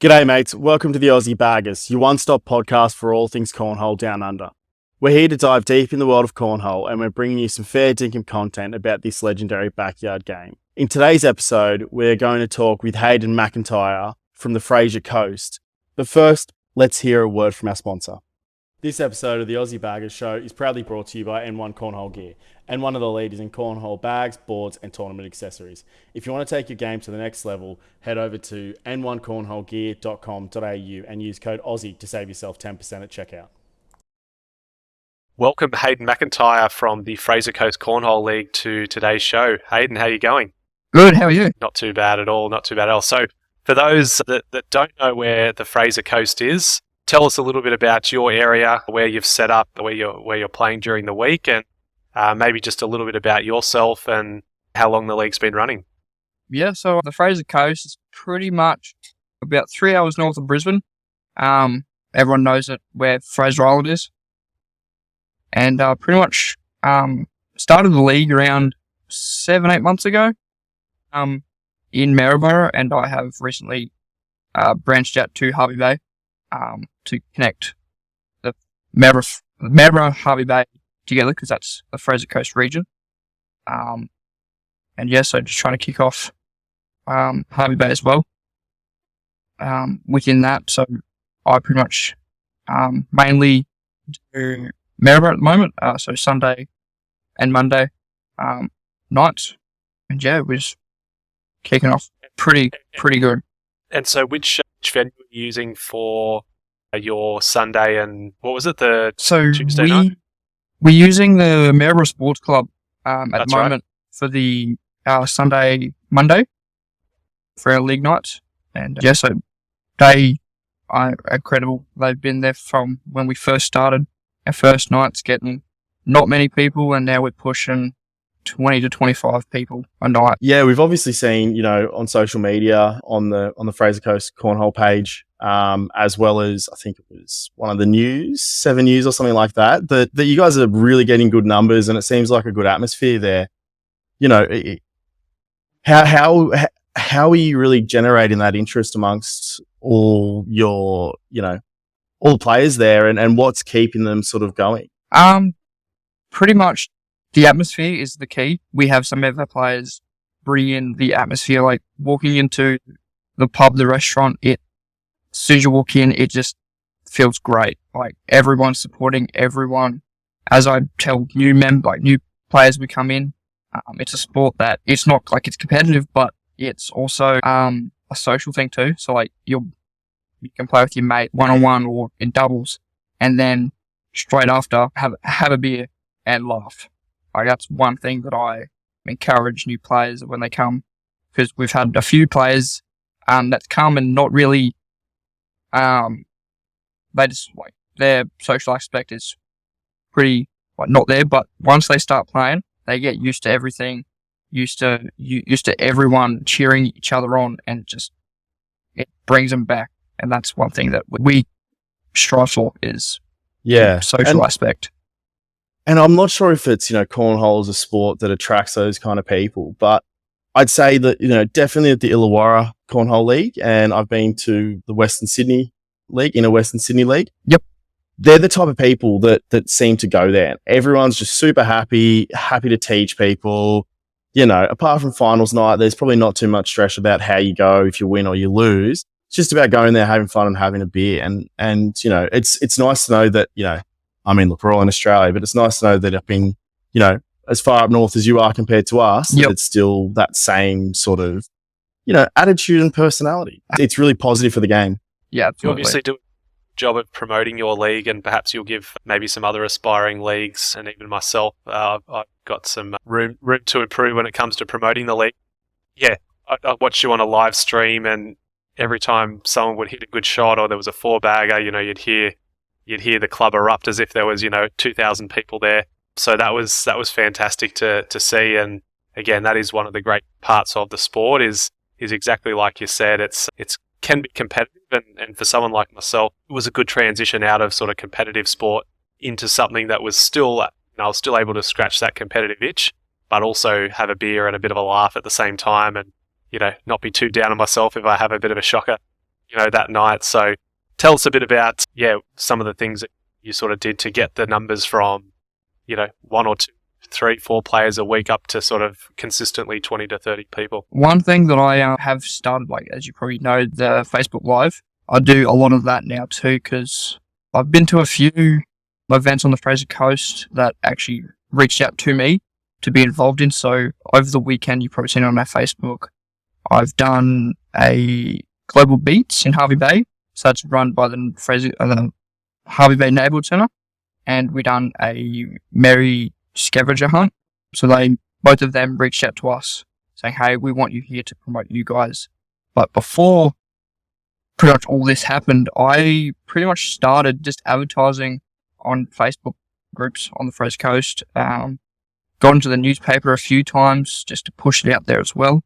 G'day mates, welcome to the Aussie Baggers, your one-stop podcast for all things Cornhole down under. We're here to dive deep in the world of Cornhole and we're bringing you some fair dinkum content about this legendary backyard game. In today's episode, we're going to talk with Hayden Mcintyre from the Fraser Coast. But first, let's hear a word from our sponsor. This episode of the Aussie Baggers Show is proudly brought to you by N1 Cornhole Gear, and one of the leaders in cornhole bags, boards and tournament accessories. If you want to take your game to the next level, head over to n1cornholegear.com.au and use code Aussie to save yourself 10% at checkout. Welcome Hayden Mcintyre from the Fraser Coast Cornhole League to today's show. Hayden, how are you going? Good, how are you? Not too bad at all, not too bad at all. So for those that don't know where the Fraser Coast is, tell us a little bit about your area, where you've set up, where you're playing during the week, and maybe just a little bit about yourself and how long the league's been running. Yeah, so the Fraser Coast is pretty much about 3 hours north of Brisbane. Everyone knows it where Fraser Island is. And pretty much started the league around 7-8 months ago in Maryborough, and I have recently branched out to Harvey Bay to connect the Maryborough Harvey Bay together, because that's the Fraser Coast region. And yeah, so just trying to kick off Harvey Bay as well. Within that, so I pretty much mainly do Maryborough at the moment, so Sunday and Monday nights. And yeah, we're just kicking off pretty good. And so which venue are you using for your Sunday and what was it, the Tuesday night? We're using the Maryborough Sports Club at That's the moment for the Sunday, Monday for our league nights. And yeah, so they are incredible. They've been there from when we first started. Our first night's getting not many people, and now we're pushing 20 to 25 people a night. Yeah, we've obviously seen, on social media, on the Fraser Coast Cornhole page, as well as I think it was one of the news, 7 News or something like that, that you guys are really getting good numbers and it seems like a good atmosphere there. How are you really generating that interest amongst all your, all the players there, and what's keeping them sort of going? Pretty much the atmosphere is the key. We have some of our players bring in the atmosphere, like walking into the pub, the restaurant, as soon as you walk in, it just feels great. Like everyone's supporting everyone. As I tell new players we come in, it's a sport that it's not like it's competitive, but it's also a social thing too. So like you can play with your mate one-on-one or in doubles, and then straight after have a beer and laugh. Like that's one thing that I encourage new players when they come, because we've had a few players that come and not really they just like their social aspect is pretty not there, but once they start playing, they get used to everything, used to everyone cheering each other on, and it brings them back. And that's one thing that we strive for is the social aspect. And I'm not sure if it's, cornhole is a sport that attracts those kind of people, but I'd say that, definitely at the Illawarra Cornhole League, and I've been to the Western Sydney League, Western Sydney League. Yep. They're the type of people that seem to go there. Everyone's just super happy to teach people. Apart from finals night, there's probably not too much stress about how you go, if you win or you lose. It's just about going there, having fun and having a beer. And it's nice to know that, look, we're all in Australia, but it's nice to know that up in, as far up north as you are compared to us, yep, it's still that same sort of, attitude and personality. It's really positive for the game. Yeah, absolutely. You obviously do a job at promoting your league, and perhaps you'll give maybe some other aspiring leagues, and even myself, I've got some room to improve when it comes to promoting the league. Yeah, I watched you on a live stream, and every time someone would hit a good shot or there was a four-bagger, you'd hear the club erupt as if there was 2,000 people there. So that was fantastic to see. And again, that is one of the great parts of the sport is exactly like you said. It can be competitive, and for someone like myself, it was a good transition out of sort of competitive sport into something that was still, I was still able to scratch that competitive itch, but also have a beer and a bit of a laugh at the same time, and not be too down on myself if I have a bit of a shocker. that night. So tell us a bit about, some of the things that you sort of did to get the numbers from, 1 or 2, 3, 4 players a week up to sort of consistently 20 to 30 people. One thing that I have started, as you probably know, the Facebook Live. I do a lot of that now too, because I've been to a few events on the Fraser Coast that actually reached out to me to be involved in. So over the weekend, you've probably seen it on my Facebook, I've done a Global Beats in Harvey Bay. So that's run by the Harvey Bay Neighbourhood Centre. And we done a Merry Scavenger Hunt. So both of them reached out to us saying, hey, we want you here to promote you guys. But before pretty much all this happened, I pretty much started just advertising on Facebook groups on the Fraser Coast. Got into the newspaper a few times just to push it out there as well.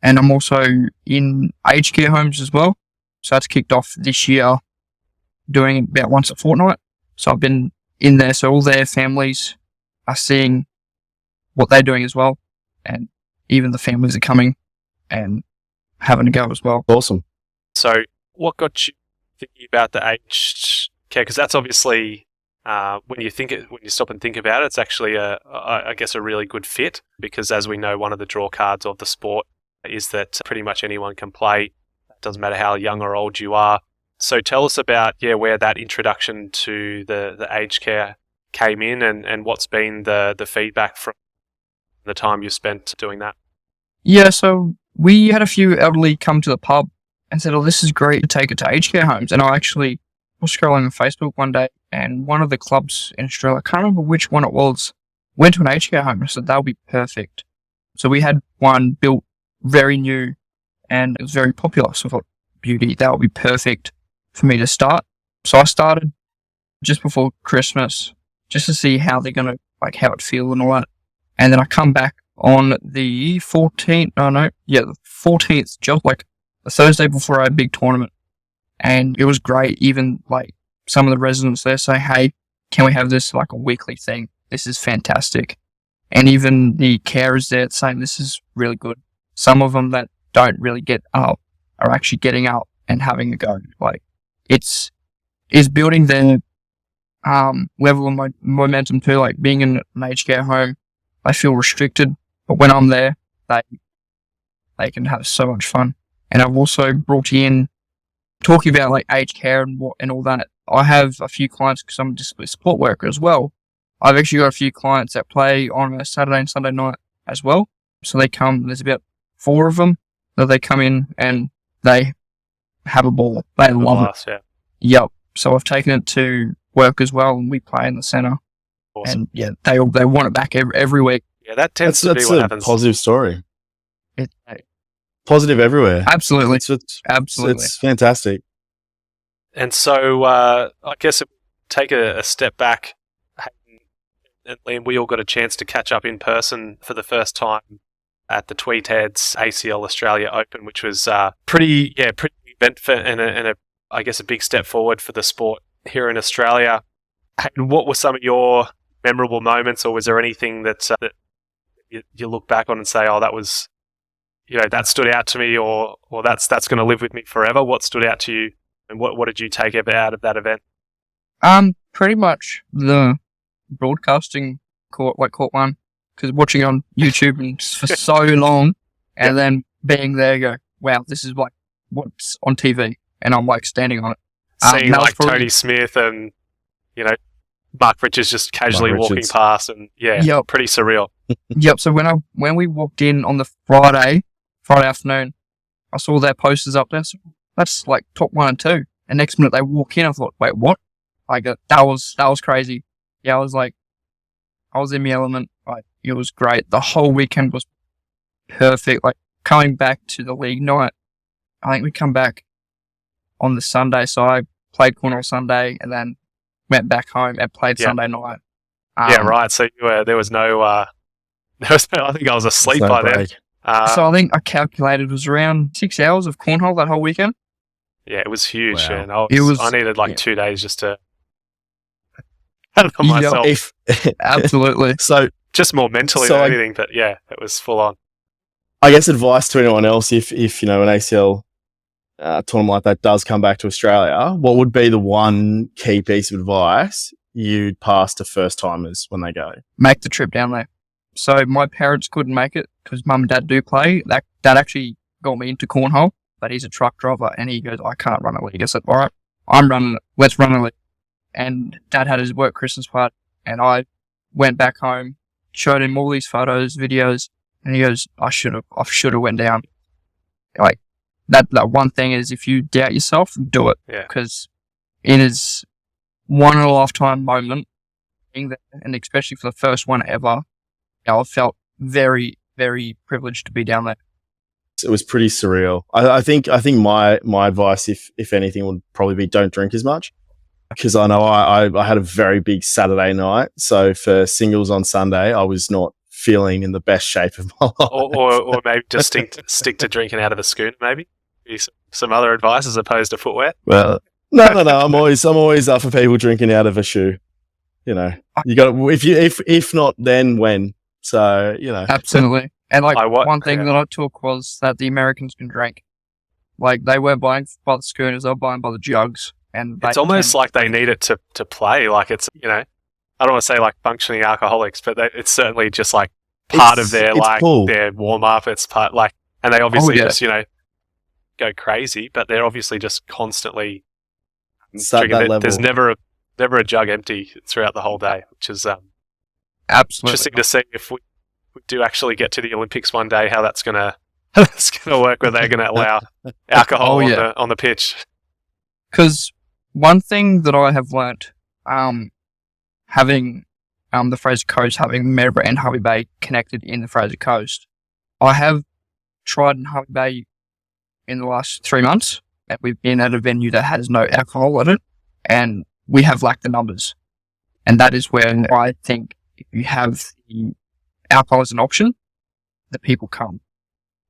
And I'm also in aged care homes as well. So that's kicked off this year, doing it about once a fortnight. So I've been in there, so all their families are seeing what they're doing as well. And even the families are coming and having a go as well. Awesome. So what got you thinking about the aged care? Because that's obviously, when you stop and think about it, it's actually I guess a really good fit, because as we know, one of the draw cards of the sport is that pretty much anyone can play. It doesn't matter how young or old you are. So tell us about where that introduction to the aged care came in, and what's been the feedback from the time you spent doing that. Yeah, so we had a few elderly come to the pub and said, oh, this is great to take it to aged care homes. And I actually was scrolling on Facebook one day, and one of the clubs in Australia, I can't remember which one it was, went to an aged care home. I said, that would be perfect. So we had one built very new, and it was very popular. So I thought, beauty, that would be perfect for me to start. So I started just before Christmas, just to see how they're going to, how it feel and all that. And then I come back on the 14th, the 14th, just the Thursday before our big tournament. And it was great. Even some of the residents there say, hey, can we have this a weekly thing? This is fantastic. And even the carers there saying this is really good. Some of them that don't really get up are actually getting up and having a go. It's building their level of momentum too. Being in an aged care home, they feel restricted, but when I'm there, they can have so much fun. And I've also brought in, talking about aged care and all that. I have a few clients, because I'm a disability support worker as well. I've actually got a few clients that play on a Saturday and Sunday night as well. So they come, there's about 4 of them that they come in and they have a ball. They love it. Yeah. Yep. So I've taken it to work as well, and we play in the centre. Awesome. And they want it back every week. Yeah, that tends to be what happens. That's a positive story. It's Positive everywhere. absolutely, Absolutely. It's fantastic. And so I guess take a step back, and Liam, we all got a chance to catch up in person for the first time at the Tweedheads ACL Australia Open, which was pretty eventful and I guess a big step forward for the sport here in Australia. And what were some of your memorable moments, or was there anything that you look back on and say, oh, that was, that stood out to me, or that's going to live with me forever? What stood out to you, and what did you take out of that event? Pretty much the broadcasting caught one, because watching on YouTube and for so long, and then being there, go, wow, this is what's on TV, and I'm standing on it. Seeing Tony Smith and Mark Richards just casually walking past, and pretty surreal. Yep. So when we walked in on the Friday afternoon, I saw their posters up there. So that's top 1 and 2. And next minute they walk in, I thought, wait, what? That was crazy. Yeah, I was in my element. It was great. The whole weekend was perfect. Coming back to the league night, I think we come back on the Sunday. So I played Cornhole Sunday and then went back home and played Sunday night. Yeah, right. So there was no, I think I was asleep by then. So I think I calculated it was around 6 hours of Cornhole that whole weekend. Yeah, it was huge. Wow. And I needed 2 days just to handle myself. Absolutely. So just more mentally than anything, but it was full on. I guess advice to anyone else, if an ACL tournament like that does come back to Australia, what would be the one key piece of advice you'd pass to first timers when they go? Make the trip down there. So my parents couldn't make it because mum and dad do play. That actually got me into cornhole, but he's a truck driver and he goes, I can't run a league. I said, all right, I'm running it. Let's run a league. And dad had his work Christmas party and I went back home, showed him all these photos, videos, and he goes, I should have went down. Like that one thing is if you doubt yourself, do it. Yeah. Because it is one in a lifetime moment being there, and especially for the first one ever, I felt very, very privileged to be down there. It was pretty surreal. I think my advice, if anything, would probably be don't drink as much, because I know I had a very big Saturday night. So for singles on Sunday, I was not feeling in the best shape of my life. Or maybe just stick to drinking out of the schooner. Maybe some other advice as opposed to footwear. Well, no. I'm always up for people drinking out of a shoe. You know, you got if not then when. So you know, absolutely. And one thing that I took was that the Americans can drink. Like they were buying by the schooners, they were buying by the jugs, and it's almost like they need it to play. Like it's, you know, I don't want to say like functioning alcoholics, but it's certainly just like part of their their warm up. It's part like, and they obviously just, you know, go crazy, but they're obviously just constantly drinking. There's never a jug empty throughout the whole day, which is absolutely interesting to see if we do actually get to the Olympics one day, how that's gonna work, where they're gonna allow alcohol on the pitch. Because one thing that I have learnt, having the Fraser Coast, having Maryborough and Harvey Bay connected in the Fraser Coast, I have tried in Harvey Bay in the last 3 months, and we've been at a venue that has no alcohol in it, and we have lacked the numbers. And that is where I think if you have the alcohol as an option, the people come.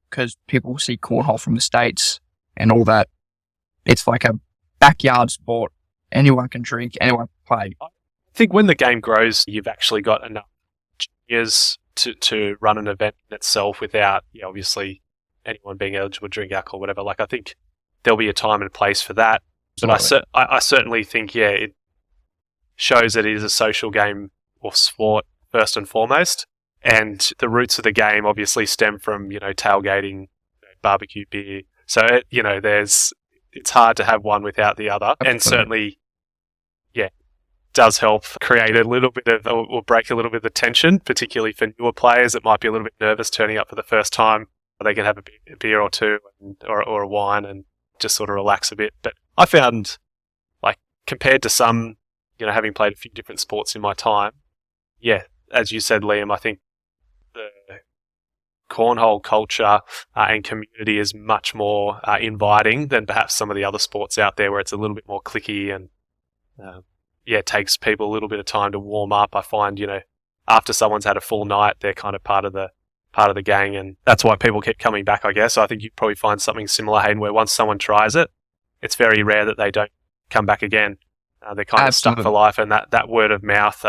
Because people see cornhole from the States and all that. It's like a backyard sport. Anyone can drink, anyone can play. I think when the game grows, you've actually got enough juniors to run an event in itself without, obviously, anyone being eligible to drink alcohol or whatever. Like, I think there'll be a time and place for that. But I certainly think, it shows that it is a social game or sport first and foremost. And the roots of the game obviously stem from, tailgating, barbecue, beer. So, it's hard to have one without the other. Absolutely. And certainly, does help create a little bit of, or break a little bit of the tension, particularly for newer players that might be a little bit nervous turning up for the first time. They can have a beer or two or a wine and just sort of relax a bit. But I found, like, compared to some, having played a few different sports in my time, as you said, Liam, I think the cornhole culture and community is much more inviting than perhaps some of the other sports out there where it's a little bit more cliquey and it takes people a little bit of time to warm up. I find, after someone's had a full night, they're kind of part of the gang, and that's why people keep coming back, I guess. I think you probably find something similar, Hayden, where once someone tries it, it's very rare that they don't come back again. They're kind of stuck for life, and that word of mouth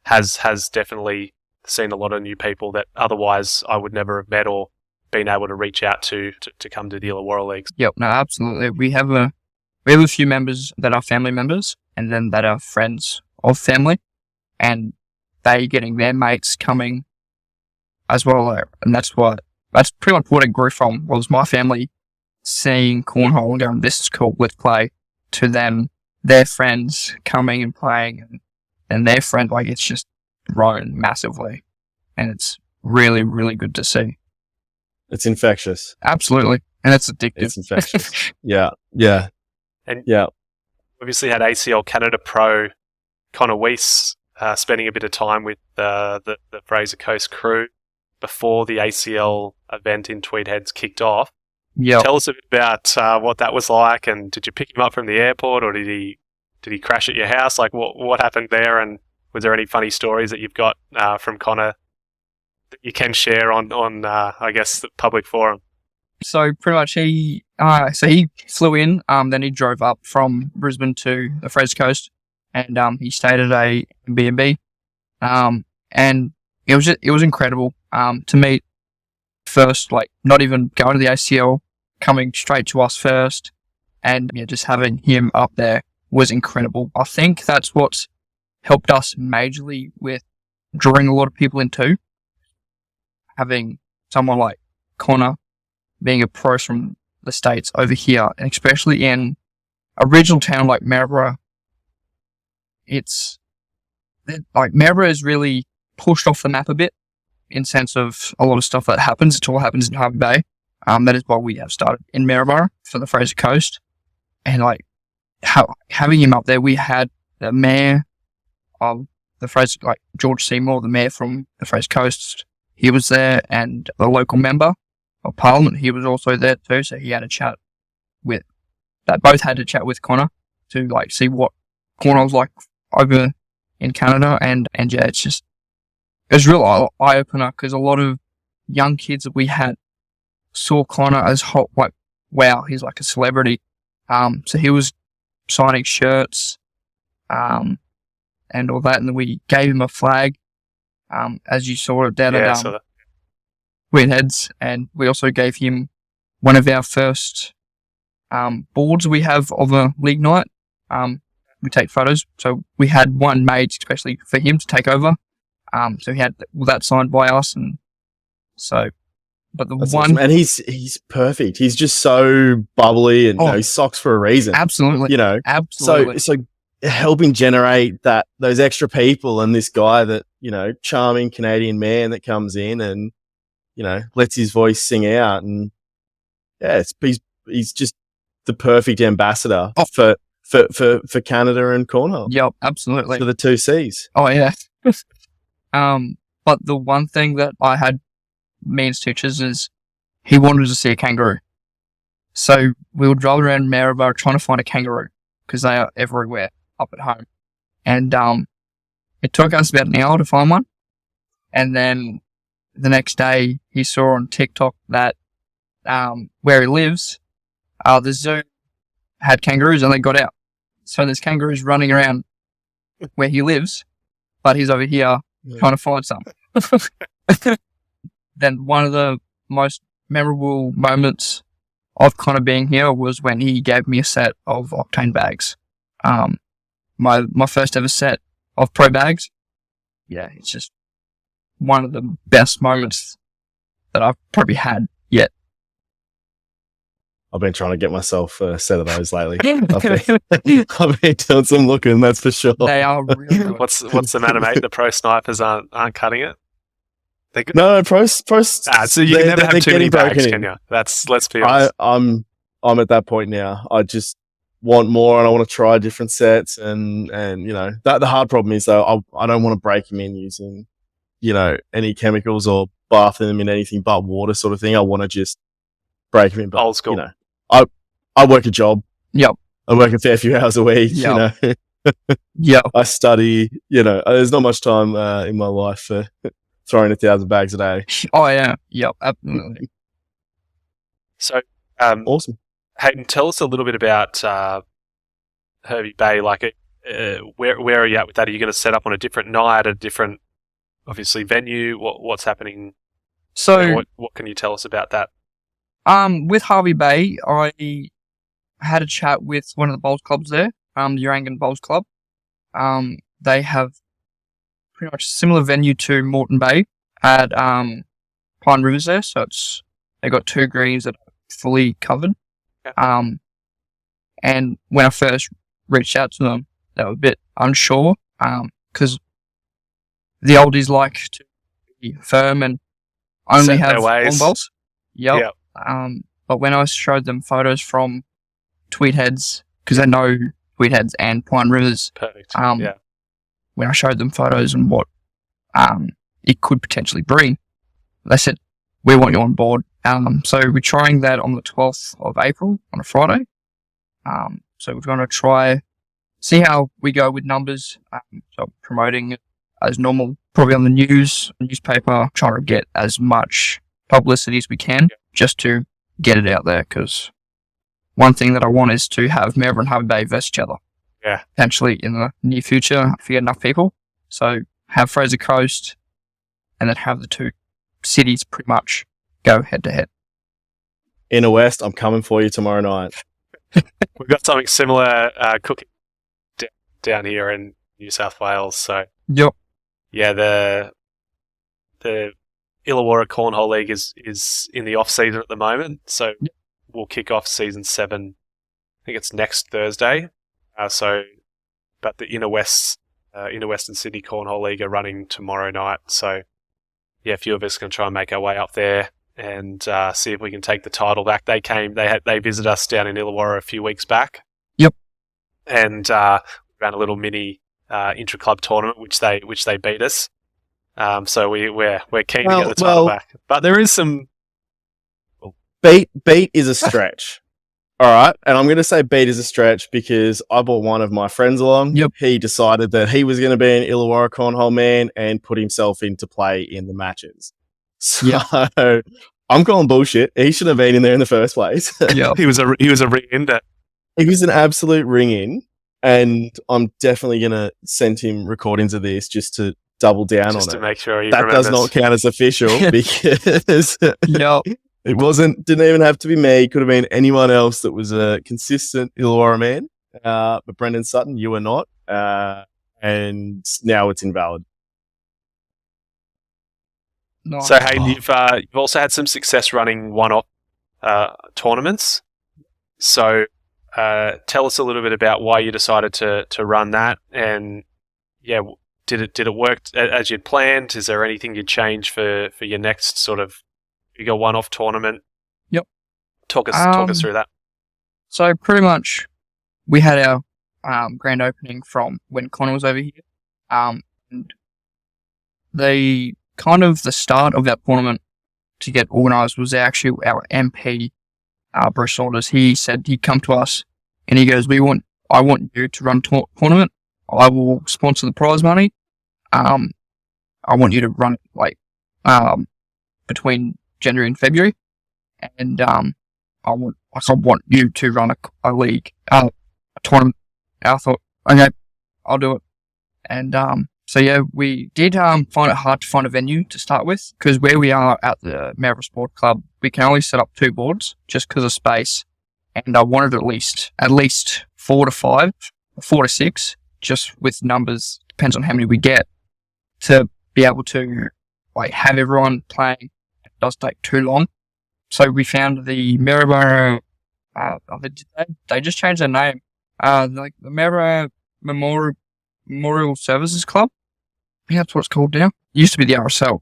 has definitely seen a lot of new people that otherwise I would never have met or been able to reach out to come to the Illawarra Leagues. Yep, no, absolutely. We have a few members that are family members and then that are friends of family, and they getting their mates coming as well. And that's pretty much what it grew from, was my family seeing cornhole and going, this is cool, let's play, to them, their friends coming and playing, and their friend, like, it's just grown massively, and it's really, really good to see. It's infectious. Absolutely. And it's addictive. It's infectious. Yeah. And obviously had ACL Canada Pro Connor Weiss spending a bit of time with the Fraser Coast crew before the ACL event in Tweed Heads kicked off. Yeah. Tell us a bit about what that was like, and did you pick him up from the airport, or did he crash at your house? Like, what happened there, and was there any funny stories that you've got from Connor that you can share on I guess, the public forum? So pretty much he flew in, then he drove up from Brisbane to the Fraser Coast, and he stayed at a B&B, and it was incredible to meet first, like, not even going to the ACL coming straight to us first, and just having him up there was incredible. I think that's what's helped us majorly with drawing a lot of people in too. Having someone like Connor being a pro from the States over here, and especially in a regional town like Maryborough, Maryborough is really pushed off the map a bit in sense of a lot of stuff that happens. It all happens in Harvey Bay. That is why we have started in Maryborough for the Fraser Coast. And having him up there, we had the mayor of the Fraser, George Seymour, the mayor from the Fraser Coast. He was there, and the local member of Parliament, he was also there too. So he had a chat with, both had to chat with Connor to see what Cornhole's like over in Canada. And yeah, it was a real eye opener because a lot of young kids that we had saw Connor as hot, wow, he's like a celebrity. So he was signing shirts, and all that, and then we gave him a flag, as you saw it down at Heads, and we also gave him one of our first boards we have of a league night. We take photos, so we had one made especially for him to take over. So he had that signed by us, and so. But That's awesome. And he's perfect. He's just so bubbly, and he socks for a reason. Absolutely, absolutely. So helping generate those extra people, and this guy that charming Canadian man that comes in and lets his voice sing out, and he's just the perfect ambassador for Canada and Cornhole. Yep, absolutely. For the 2 C's. Oh yeah. But the one thing that I had means teachers is he wanted to see a kangaroo. So we would drive around Maryborough trying to find a kangaroo because they are everywhere up at home. And it took us about an hour to find one. And then the next day he saw on TikTok that where he lives, the zoo had kangaroos and they got out. So there's kangaroos running around where he lives, but he's over here trying to find some. Then one of the most memorable moments of Connor being here was when he gave me a set of Octane bags. My first ever set of pro bags. Yeah, it's just one of the best moments that I've probably had yet. I've been trying to get myself a set of those lately. I've been doing some looking, that's for sure. They are really good. What's the matter, mate? The pro snipers aren't cutting it. They're good. No, pro. So you can never have too many bags, can you? Let's be honest. I'm at that point now. I just want more, and I want to try different sets, and that the hard problem is though I don't want to break them in using any chemicals or bathing them in anything but water sort of thing. I want to just break them in. But, old school. I work a job. Yep. I work a fair few hours a week. Yep. Yep. I study. There's not much time in my life for throwing 1,000 bags a day. Oh yeah. Yep. Absolutely. So, awesome. Hayden, tell us a little bit about Hervey Bay. Where are you at with that? Are you going to set up on a different night, a different, obviously, venue? What's happening? So, what can you tell us about that? With Harvey Bay, I had a chat with one of the bowls clubs there, the Urangan Bowls Club. They have pretty much a similar venue to Moreton Bay at Pine Rivers there, so they got 2 greens that are fully covered. Yeah. And when I first reached out to them, they were a bit unsure, because the oldies like to be firm and only have long bowls. Yep. But when I showed them photos from Tweedheads, because they know Tweedheads and Pine Rivers. Perfect. When I showed them photos and what it could potentially bring, they said, we want you on board. So we're trying that on the 12th of April on a Friday. So we're going to try, see how we go with numbers. So promoting it as normal, probably on the newspaper, trying to get as much publicity as we can just to get it out there. Because one thing that I want is to have Maryborough and Harvey Bay versus each other. Yeah. Potentially in the near future, if you get enough people. So have Fraser Coast and then have the 2 cities pretty much go head to head. Inner West, I'm coming for you tomorrow night. We've got something similar cooking down here in New South Wales. So Yep. yeah, the Illawarra Cornhole League is in the off season at the moment. So we'll kick off season 7. I think it's next Thursday. But the Inner Western Sydney Cornhole League are running tomorrow night. So yeah, a few of us can try and make our way up there and see if we can take the title back. They visited us down in Illawarra a few weeks back. Yep. And ran a little mini intra-club tournament, which they beat us. So we're keen to get the title back. But there is some beat is a stretch. All right, and I'm going to say beat is a stretch because I brought one of my friends along. Yep. He decided that he was going to be an Illawarra Cornhole man and put himself into play in the matches. So I'm calling bullshit. He shouldn't have been in there in the first place. Yeah. he was a ring-in. He was an absolute ring-in, and I'm definitely going to send him recordings of this just to double down just on to it. make sure he that remembers. does not count as official because Yep. it didn't even have to be me. It could have been anyone else that was a consistent Illawarra man. But Brendan Sutton, you were not. And now it's invalid. Nice. So Hayden, you've also had some success running one-off tournaments. So tell us a little bit about why you decided to run that, and yeah, did it work as you'd planned? Is there anything you'd change for your next sort of bigger one-off tournament? Yep. Talk us through that. So pretty much, we had our grand opening from when Connor was over here. And the start of that tournament to get organised was actually our MP, Bruce Saunders. He said he'd come to us and he goes, I want you to run tournament. I will sponsor the prize money. I want you to run it between January and February, and I want you to run a league, a tournament. I thought, okay, I'll do it. And so yeah, we did find it hard to find a venue to start with, because where we are at the Maryborough Sport Club, we can only set up 2 boards just because of space. And I wanted at least 4 to 5, 4 to 6, just with numbers, depends on how many we get, to be able to have everyone playing. It does take too long. So we found the Maryborough, they just changed their name, the Maryborough Memorial Services Club. I think that's what it's called now. It used to be the RSL.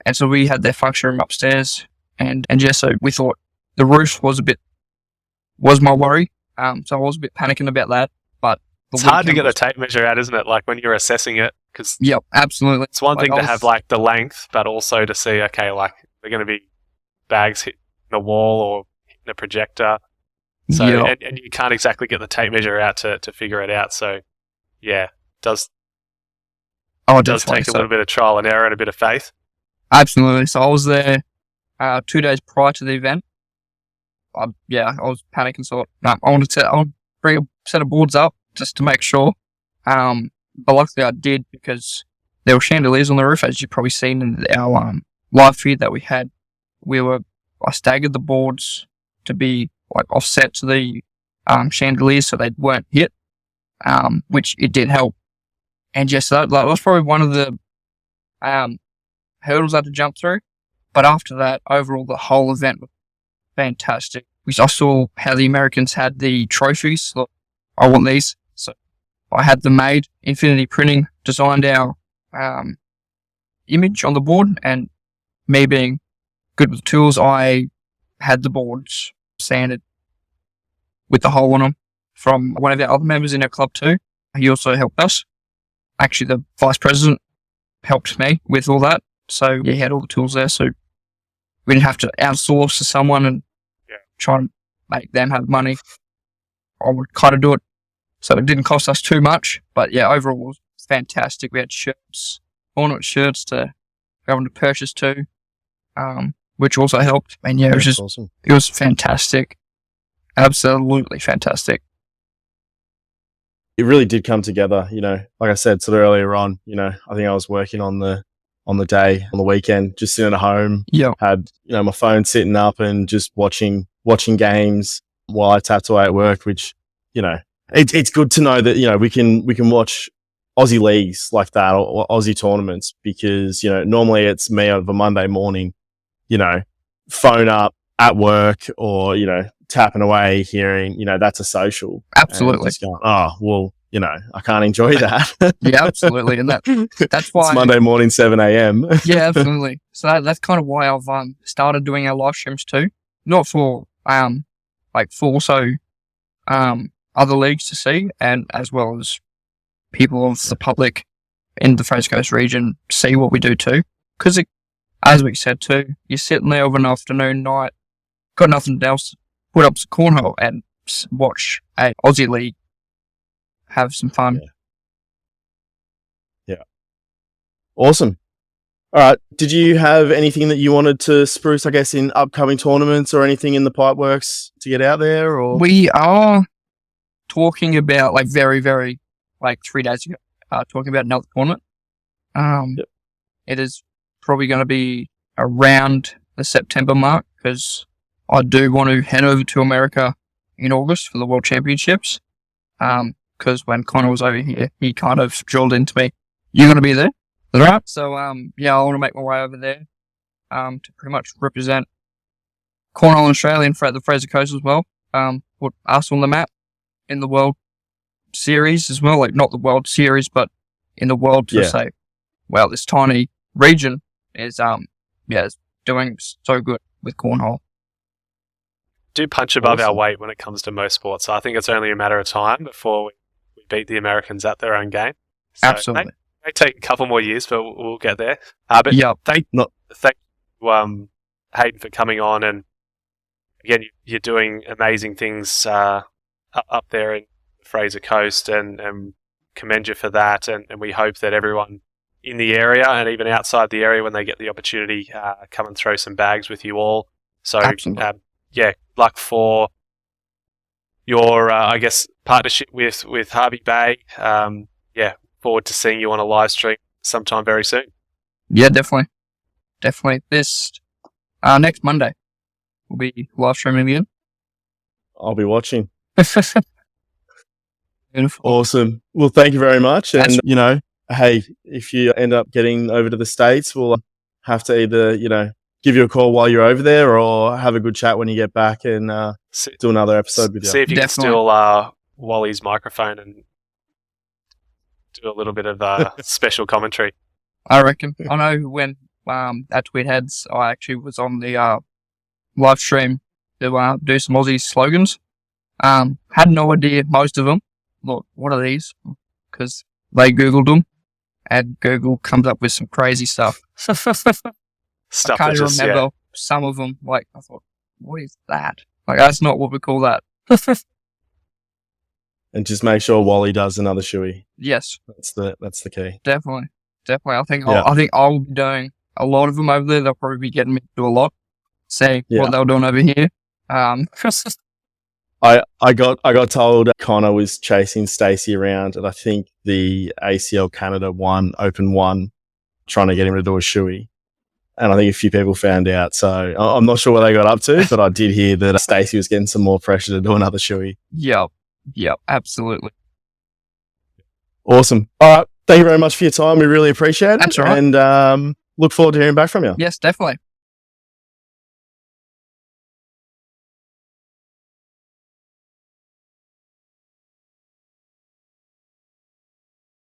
And so we had their function room upstairs, and so we thought the roof was my worry. So I was a bit panicking about that, but it's hard to get a tape measure out, isn't it? Like when you're assessing it, because yep, absolutely. It's one thing to have the length, but also to see, okay, they're going to be bags hitting the wall or hitting the projector. So and you can't exactly get the tape measure out to figure it out. So yeah, it does take a little bit of trial and error and a bit of faith. Absolutely. So I was there 2 days prior to the event. I was panicking, so I wanted to bring a set of boards up just to make sure. But luckily I did, because there were chandeliers on the roof, as you've probably seen in our live feed that we had. I staggered the boards to be offset to the chandeliers so they weren't hit, which it did help. And yes, that was probably one of the hurdles I had to jump through. But after that, overall, the whole event was fantastic. I saw how the Americans had the trophies. Look, I want these. So I had them made. Infinity Printing designed our image on the board, and me being good with tools, I had the boards sanded with the hole on them from one of our other members in our club too. He also helped us. Actually, the vice president helped me with all that. So yeah, he had all the tools there, so we didn't have to outsource to someone and try and make them have money. I would kind of do it, so it didn't cost us too much. But yeah, overall it was fantastic. We had shirts, ornament shirts to go on to purchase too, which also helped. And yeah, it was just awesome. It was fantastic, absolutely fantastic. It really did come together, like I said sort of earlier on, I think I was working on the day, on the weekend, just sitting at home. Yeah. Had, my phone sitting up and just watching watching games while I tapped away at work, which, it's good to know that, we can watch Aussie leagues like that or Aussie tournaments because, normally it's me over Monday morning, phone up at work or, tapping away, hearing, that's a social. Absolutely. Just going, oh, well, I can't enjoy that. Yeah, absolutely. And that's why. It's Monday morning, 7 a.m. Yeah, absolutely. So that's kind of why I've started doing our live streams too. Not for, for also, other leagues to see and as well as people of the public in the Fraser Coast region see what we do too. Because as we said too, you're sitting there over an afternoon, night, got nothing else, put up some cornhole and watch a Aussie league, have some fun. Yeah. Awesome. All right. Did you have anything that you wanted to spruce, I guess, in upcoming tournaments or anything in the pipeworks to get out there? Or we are talking about very, very 3 days ago, talking about another tournament. It is probably going to be around the September mark because I do want to head over to America in August for the World Championships. Because when Connor was over here, he kind of drilled into me, "You're going to be there, right?" So, I want to make my way over there, to pretty much represent Cornhole in Australia and the Fraser Coast as well. Put us on the map in the World Series as well, not the World Series, but in the world to say, well, this tiny region is, is doing so good with Cornhole. Do punch above our weight when it comes to most sports. So I think it's only a matter of time before we beat the Americans at their own game. So Absolutely. May take a couple more years, but we'll get there. But thank you, Hayden, for coming on. And again, you're doing amazing things up there in Fraser Coast, and commend you for that. And we hope that everyone in the area and even outside the area, when they get the opportunity, come and throw some bags with you all. So, luck for your, partnership with Harvey Bay. Forward to seeing you on a live stream sometime very soon. Yeah, definitely. This next Monday we'll be live streaming again. I'll be watching. Beautiful. Awesome. Well, thank you very much. And, hey, if you end up getting over to the States, we'll have to either, give you a call while you're over there or have a good chat when you get back and do another episode with you. See if you can steal Wally's microphone and do a little bit of special commentary. I reckon. I know when at Tweed Heads, I actually was on the live stream to do some Aussie slogans. Had no idea most of them. Look, what are these? Because they Googled them, and Google comes up with some crazy stuff. I can't remember some of them. I thought, what is that? That's not what we call that. And just make sure Wally does another shoey. Yes, that's the key. Definitely. I think I'll be doing a lot of them over there. They'll probably be getting me to do a lot. Say what they're doing over here. I got told Connor was chasing Stacey around, and I think the ACL Canada Open 1, trying to get him to do a shoey. And I think a few people found out. So I'm not sure what they got up to, but I did hear that Stacey was getting some more pressure to do another shoey. Yep, absolutely. Awesome. All right. Thank you very much for your time. We really appreciate it. That's all right. And look forward to hearing back from you. Yes, definitely.